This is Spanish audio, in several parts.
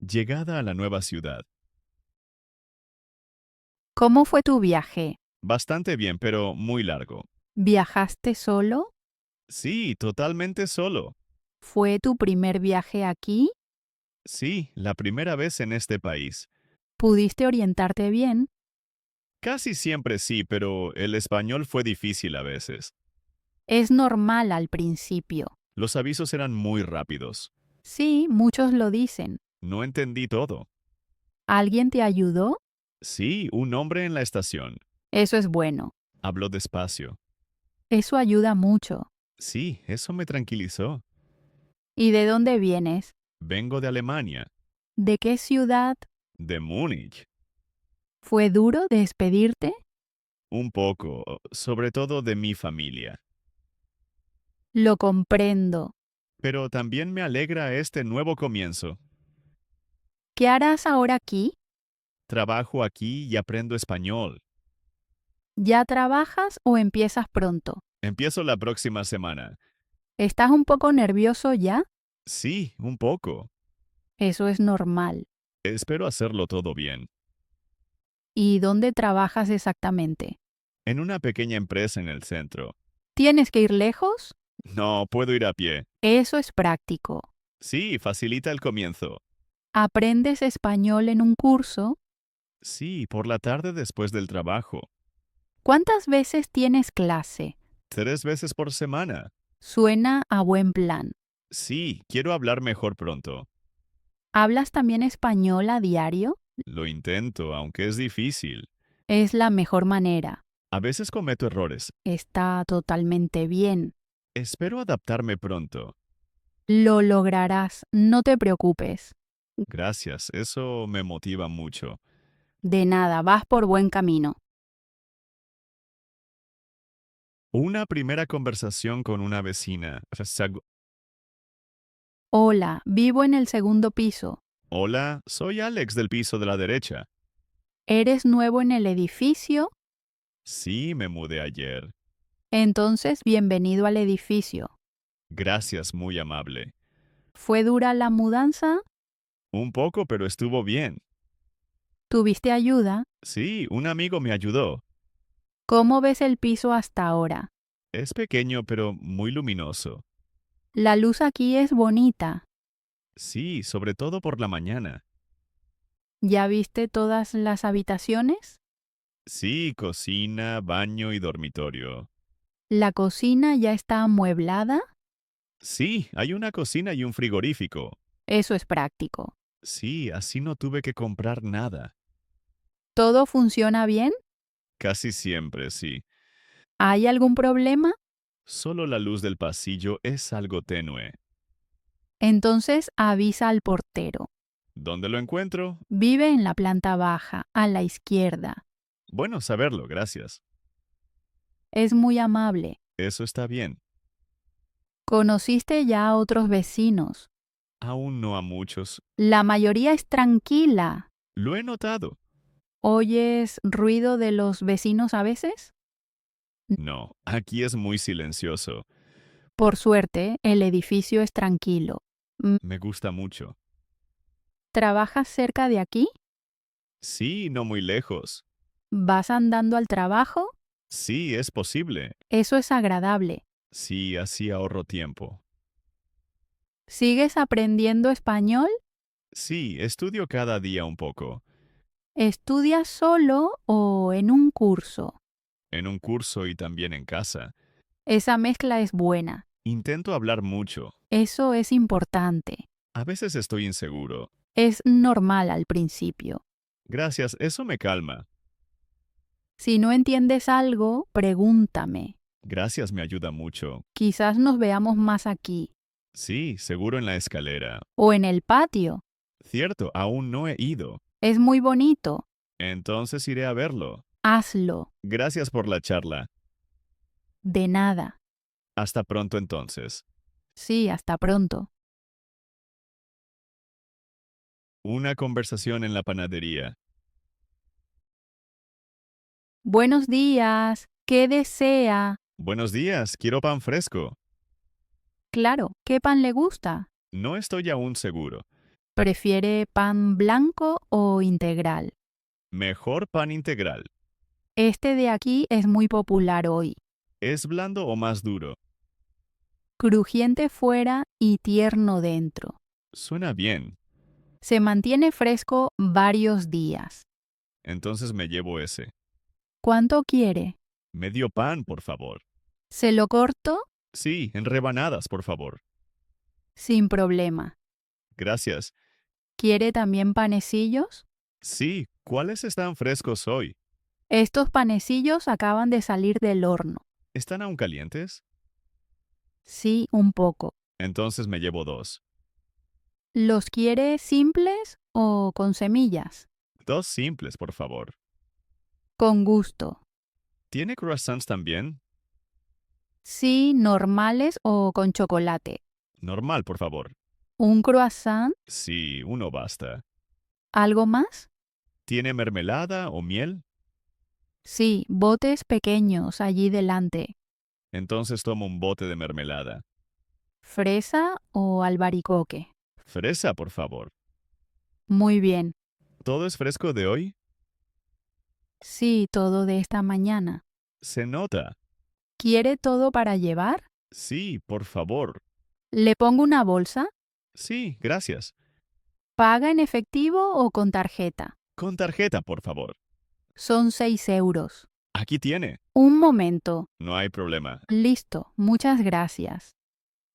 Llegada a la nueva ciudad. ¿Cómo fue tu viaje? Bastante bien, pero muy largo. ¿Viajaste solo? Sí, totalmente solo. ¿Fue tu primer viaje aquí? Sí, la primera vez en este país. ¿Pudiste orientarte bien? Casi siempre sí, pero el español fue difícil a veces. Es normal al principio. Los avisos eran muy rápidos. Sí, muchos lo dicen. No entendí todo. ¿Alguien te ayudó? Sí, un hombre en la estación. Eso es bueno. Habló despacio. Eso ayuda mucho. Sí, eso me tranquilizó. ¿Y de dónde vienes? Vengo de Alemania, ¿De qué ciudad? de Múnich. ¿Fue duro despedirte? Un poco, sobre todo de mi familia. Lo comprendo. Pero también me alegra este nuevo comienzo. ¿Qué harás ahora aquí? Trabajo aquí y aprendo español. ¿Ya trabajas o empiezas pronto? Empiezo la próxima semana. ¿Estás un poco nervioso ya? Sí, un poco. Eso es normal. Espero hacerlo todo bien. ¿Y dónde trabajas exactamente? En una pequeña empresa en el centro. ¿Tienes que ir lejos? No, puedo ir a pie. Eso es práctico. Sí, facilita el comienzo. ¿Aprendes español en un curso? Sí, por la tarde después del trabajo. ¿Cuántas veces tienes clase? 3 veces por semana. Suena a buen plan. Sí, quiero hablar mejor pronto. ¿Hablas también español a diario? Lo intento, aunque es difícil. Es la mejor manera. A veces cometo errores. Está totalmente bien. Espero adaptarme pronto. Lo lograrás, no te preocupes. Gracias, eso me motiva mucho. De nada, vas por buen camino. Una primera conversación con una vecina. Hola, vivo en el segundo piso. Hola, soy Alex del piso de la derecha. ¿Eres nuevo en el edificio? Sí, me mudé ayer. Entonces, bienvenido al edificio. Gracias, muy amable. ¿Fue dura la mudanza? Un poco, pero estuvo bien. ¿Tuviste ayuda? Sí, un amigo me ayudó. ¿Cómo ves el piso hasta ahora? Es pequeño, pero muy luminoso. La luz aquí es bonita. Sí, sobre todo por la mañana. ¿Ya viste todas las habitaciones? Sí, cocina, baño y dormitorio. ¿La cocina ya está amueblada? Sí, hay una cocina y un frigorífico. Eso es práctico. Sí, así no tuve que comprar nada. ¿Todo funciona bien? Casi siempre, sí. ¿Hay algún problema? Solo la luz del pasillo es algo tenue. Entonces avisa al portero. ¿Dónde lo encuentro? Vive en la planta baja, a la izquierda. Bueno saberlo, gracias. Es muy amable. Eso está bien. ¿Conociste ya a otros vecinos? Aún no a muchos. La mayoría es tranquila. Lo he notado. ¿Oyes ruido de los vecinos a veces? No, aquí es muy silencioso. Por suerte, el edificio es tranquilo. Me gusta mucho. ¿Trabajas cerca de aquí? Sí, no muy lejos. ¿Vas andando al trabajo? Sí, es posible. Eso es agradable. Sí, así ahorro tiempo. ¿Sigues aprendiendo español? Sí, estudio cada día un poco. ¿Estudias solo o en un curso? En un curso y también en casa. Esa mezcla es buena. Intento hablar mucho. Eso es importante. A veces estoy inseguro. Es normal al principio. Gracias, eso me calma. Si no entiendes algo, pregúntame. Gracias me ayuda mucho. Quizás nos veamos más aquí Sí, seguro en la escalera. o en el patio. Cierto, aún no he ido. Es muy bonito. Entonces iré a verlo. Hazlo. Gracias por la charla. De nada. Hasta pronto entonces. Sí, hasta pronto. Una conversación en la panadería. Buenos días. ¿Qué desea? Buenos días, quiero pan fresco. Claro, ¿qué pan le gusta? No estoy aún seguro. ¿Prefiere pan blanco o integral? Mejor pan integral. Este de aquí es muy popular hoy. ¿Es blando o más duro? Crujiente fuera y tierno dentro. Suena bien. Se mantiene fresco varios días. Entonces me llevo ese. ¿Cuánto quiere? Medio pan, por favor. ¿Se lo corto? Sí, en rebanadas, por favor. Sin problema. Gracias. ¿Quiere también panecillos? Sí, ¿cuáles están frescos hoy? Estos panecillos acaban de salir del horno. ¿Están aún calientes? Sí, un poco. Entonces me llevo dos. ¿Los quiere simples o con semillas? Dos simples, por favor. Con gusto. ¿Tiene croissants también? Sí, normales o con chocolate. Normal, por favor. ¿Un croissant? Sí, uno basta. ¿Algo más? ¿Tiene mermelada o miel? Sí, botes pequeños allí delante. Entonces tomo un bote de mermelada. ¿Fresa o albaricoque? Fresa, por favor. Muy bien. ¿Todo es fresco de hoy? Sí, todo de esta mañana. Se nota. ¿Quiere todo para llevar? Sí, por favor. ¿Le pongo una bolsa? Sí, gracias. ¿Paga en efectivo o con tarjeta? Con tarjeta, por favor. Son 6 euros. Aquí tiene. Un momento. No hay problema. Listo. Muchas gracias.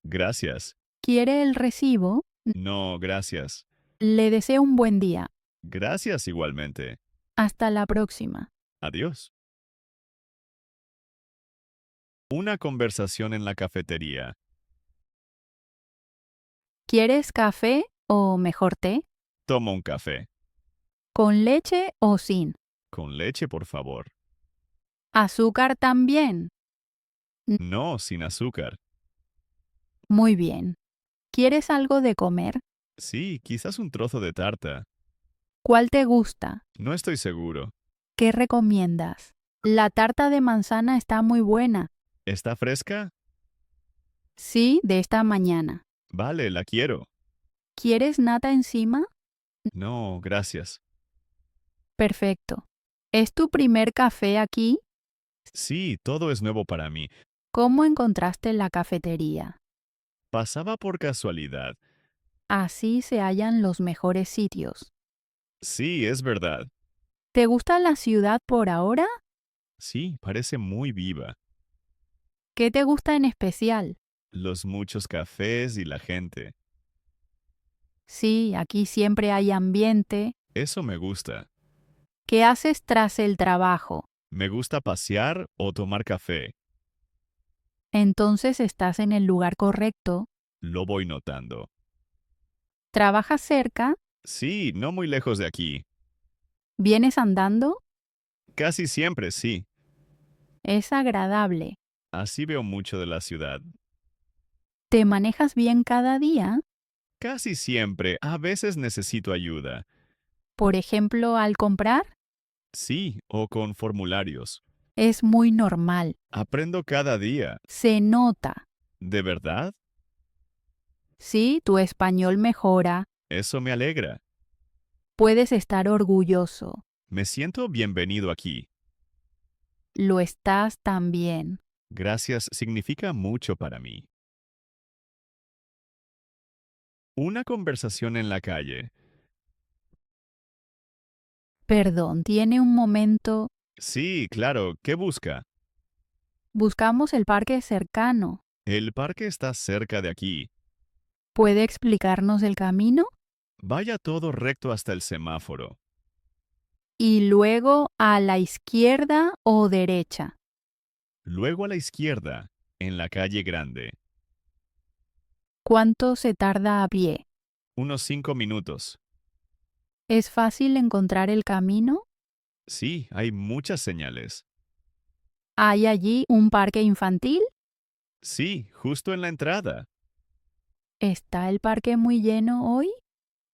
Gracias. ¿Quiere el recibo? No, gracias. Le deseo un buen día. Gracias igualmente. Hasta la próxima. Adiós. Una conversación en la cafetería. ¿Quieres café o mejor té? Tomo un café. ¿Con leche o sin? Con leche, por favor. ¿Azúcar también? No, sin azúcar. Muy bien. ¿Quieres algo de comer? Sí, quizás un trozo de tarta. ¿Cuál te gusta? No estoy seguro. ¿Qué recomiendas? La tarta de manzana está muy buena. ¿Está fresca? Sí, de esta mañana. Vale, la quiero. ¿Quieres nata encima? No, gracias. Perfecto. ¿Es tu primer café aquí? Sí, todo es nuevo para mí. ¿Cómo encontraste la cafetería? Pasaba por casualidad. Así se hallan los mejores sitios. Sí, es verdad. ¿Te gusta la ciudad por ahora? Sí, parece muy viva. ¿Qué te gusta en especial? Los muchos cafés y la gente. Sí, aquí siempre hay ambiente. Eso me gusta. ¿Qué haces tras el trabajo? Me gusta pasear o tomar café. Entonces estás en el lugar correcto. Lo voy notando. ¿Trabajas cerca? Sí, no muy lejos de aquí. ¿Vienes andando? Casi siempre sí. Es agradable. Así veo mucho de la ciudad. ¿Te manejas bien cada día? Casi siempre. A veces necesito ayuda. Por ejemplo, al comprar. Sí, o con formularios. Es muy normal. Aprendo cada día. Se nota. ¿De verdad? Sí, tu español mejora. Eso me alegra. Puedes estar orgulloso. Me siento bienvenido aquí. Lo estás también. Gracias significa mucho para mí. Una conversación en la calle. Perdón, ¿tiene un momento? Sí, claro. ¿Qué busca? Buscamos el parque cercano. El parque está cerca de aquí. ¿Puede explicarnos el camino? Vaya todo recto hasta el semáforo. Y luego a la izquierda o derecha. Luego a la izquierda, en la calle grande. ¿Cuánto se tarda a pie? Unos 5 minutos. ¿Es fácil encontrar el camino? Sí, hay muchas señales. ¿Hay allí un parque infantil? Sí, justo en la entrada. ¿Está el parque muy lleno hoy?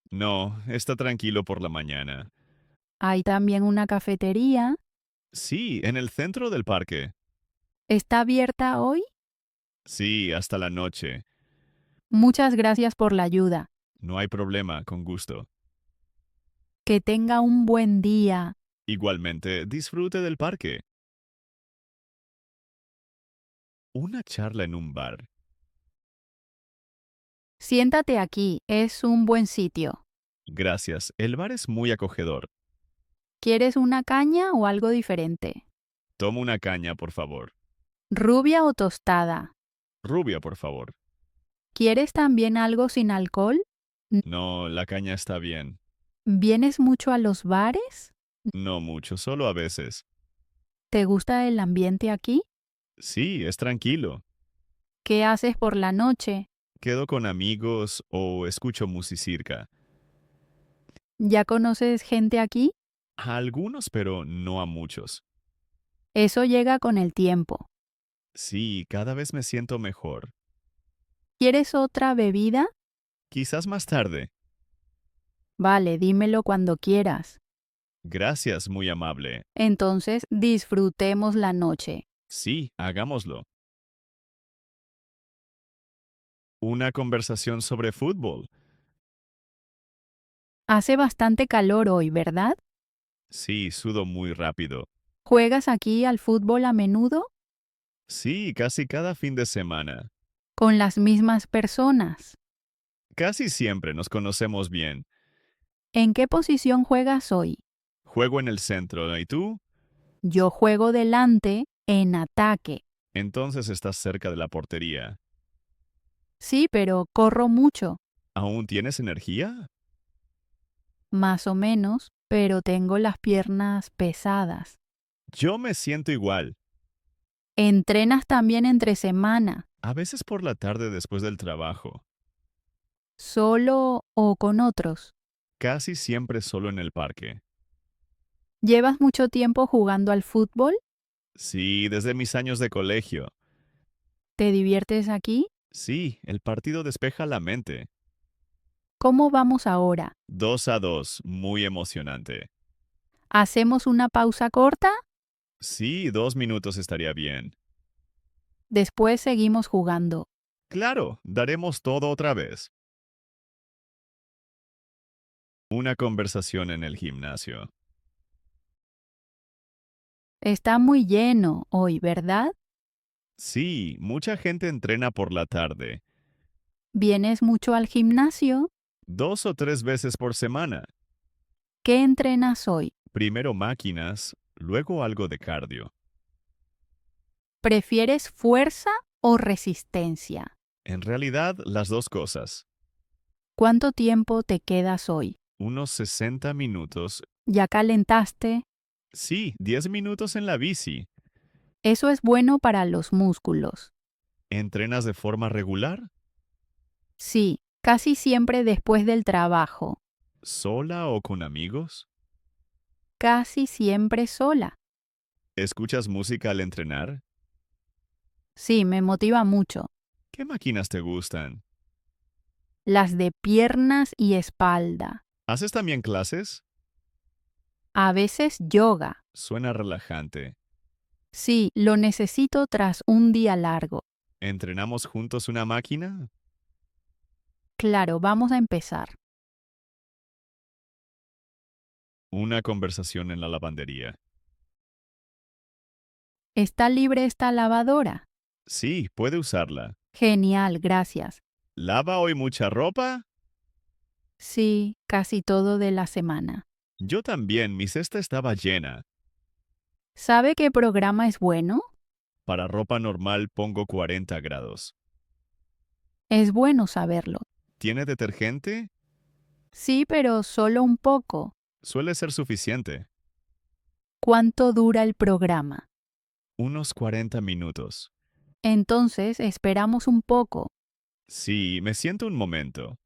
No, está tranquilo por la mañana. Hay también una cafetería. Sí, en el centro del parque. ¿Está abierta hoy? Sí, hasta la noche. Muchas gracias por la ayuda. No hay problema, con gusto. Que tenga un buen día. Igualmente, disfrute del parque. Una charla en un bar. Siéntate aquí, es un buen sitio. Gracias, el bar es muy acogedor. ¿Quieres una caña o algo diferente? Toma una caña, por favor. ¿Rubia o tostada? Rubia, por favor. ¿Quieres también algo sin alcohol? No, la caña está bien. ¿Vienes mucho a los bares? No mucho, solo a veces. ¿Te gusta el ambiente aquí? Sí, es tranquilo. ¿Qué haces por la noche? Quedo con amigos o escucho musicirca. ¿Ya conoces gente aquí? A algunos, pero no a muchos. Eso llega con el tiempo. Sí, cada vez me siento mejor. ¿Quieres otra bebida? Quizás más tarde. Vale, dímelo cuando quieras. Gracias, muy amable. Entonces, disfrutemos la noche. Sí, hagámoslo. Una conversación sobre fútbol. Hace bastante calor hoy, ¿verdad? Sí, sudo muy rápido. ¿Juegas aquí al fútbol a menudo? Sí, casi cada fin de semana. ¿Con las mismas personas? Casi siempre nos conocemos bien. ¿En qué posición juegas hoy? Juego en el centro, ¿y tú? Yo juego delante, en ataque. Entonces estás cerca de la portería. Sí, pero corro mucho, ¿Aún tienes energía? más o menos, pero tengo las piernas pesadas. Yo me siento igual. ¿Entrenas también entre semana, A veces por la tarde después del trabajo. solo o con otros? Casi siempre solo en el parque. ¿Llevas mucho tiempo jugando al fútbol? Sí, desde mis años de colegio. ¿Te diviertes aquí? Sí, el partido despeja la mente. ¿Cómo vamos ahora? 2-2, muy emocionante. ¿Hacemos una pausa corta? Sí, 2 minutos estaría bien. Después seguimos jugando. Claro, daremos todo otra vez. Una conversación en el gimnasio. Está muy lleno hoy, ¿verdad? Sí, mucha gente entrena por la tarde, ¿Vienes mucho al gimnasio? 2 o 3 veces por semana. ¿Qué entrenas hoy? Primero máquinas, luego algo de cardio. ¿Prefieres fuerza o resistencia? En realidad, las dos cosas. ¿Cuánto tiempo te quedas hoy? Unos 60 minutos. ¿Ya calentaste? Sí, 10 minutos en la bici. Eso es bueno para los músculos. ¿Entrenas de forma regular? Sí, casi siempre después del trabajo. ¿Sola o con amigos? Casi siempre sola. ¿Escuchas música al entrenar? Sí, me motiva mucho. ¿Qué máquinas te gustan? Las de piernas y espalda. ¿Haces también clases? A veces yoga. Suena relajante. Sí, lo necesito tras un día largo. ¿Entrenamos juntos una máquina? Claro, vamos a empezar. Una conversación en la lavandería. ¿Está libre esta lavadora? Sí, puede usarla. Genial, gracias. ¿Lava hoy mucha ropa? Sí, casi todo de la semana. Yo también, mi cesta estaba llena. ¿Sabe qué programa es bueno? Para ropa normal pongo 40 grados. Es bueno saberlo. ¿Tiene detergente? Sí, pero solo un poco. Suele ser suficiente. ¿Cuánto dura el programa? Unos 40 minutos. Entonces, esperamos un poco. Sí, me siento un momento.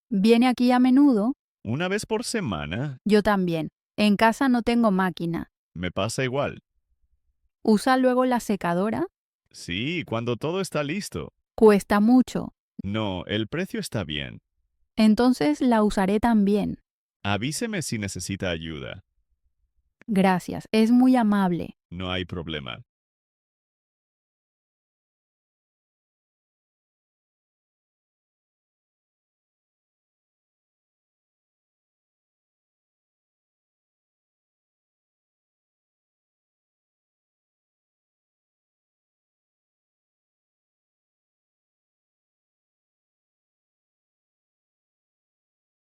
¿Viene aquí a menudo? Una vez por semana, Yo también. En casa no tengo máquina. me pasa igual. ¿Usa luego la secadora? Sí, cuando todo está listo. Cuesta mucho. No, el precio está bien. Entonces la usaré también. Avíseme si necesita ayuda. Gracias, es muy amable. No hay problema.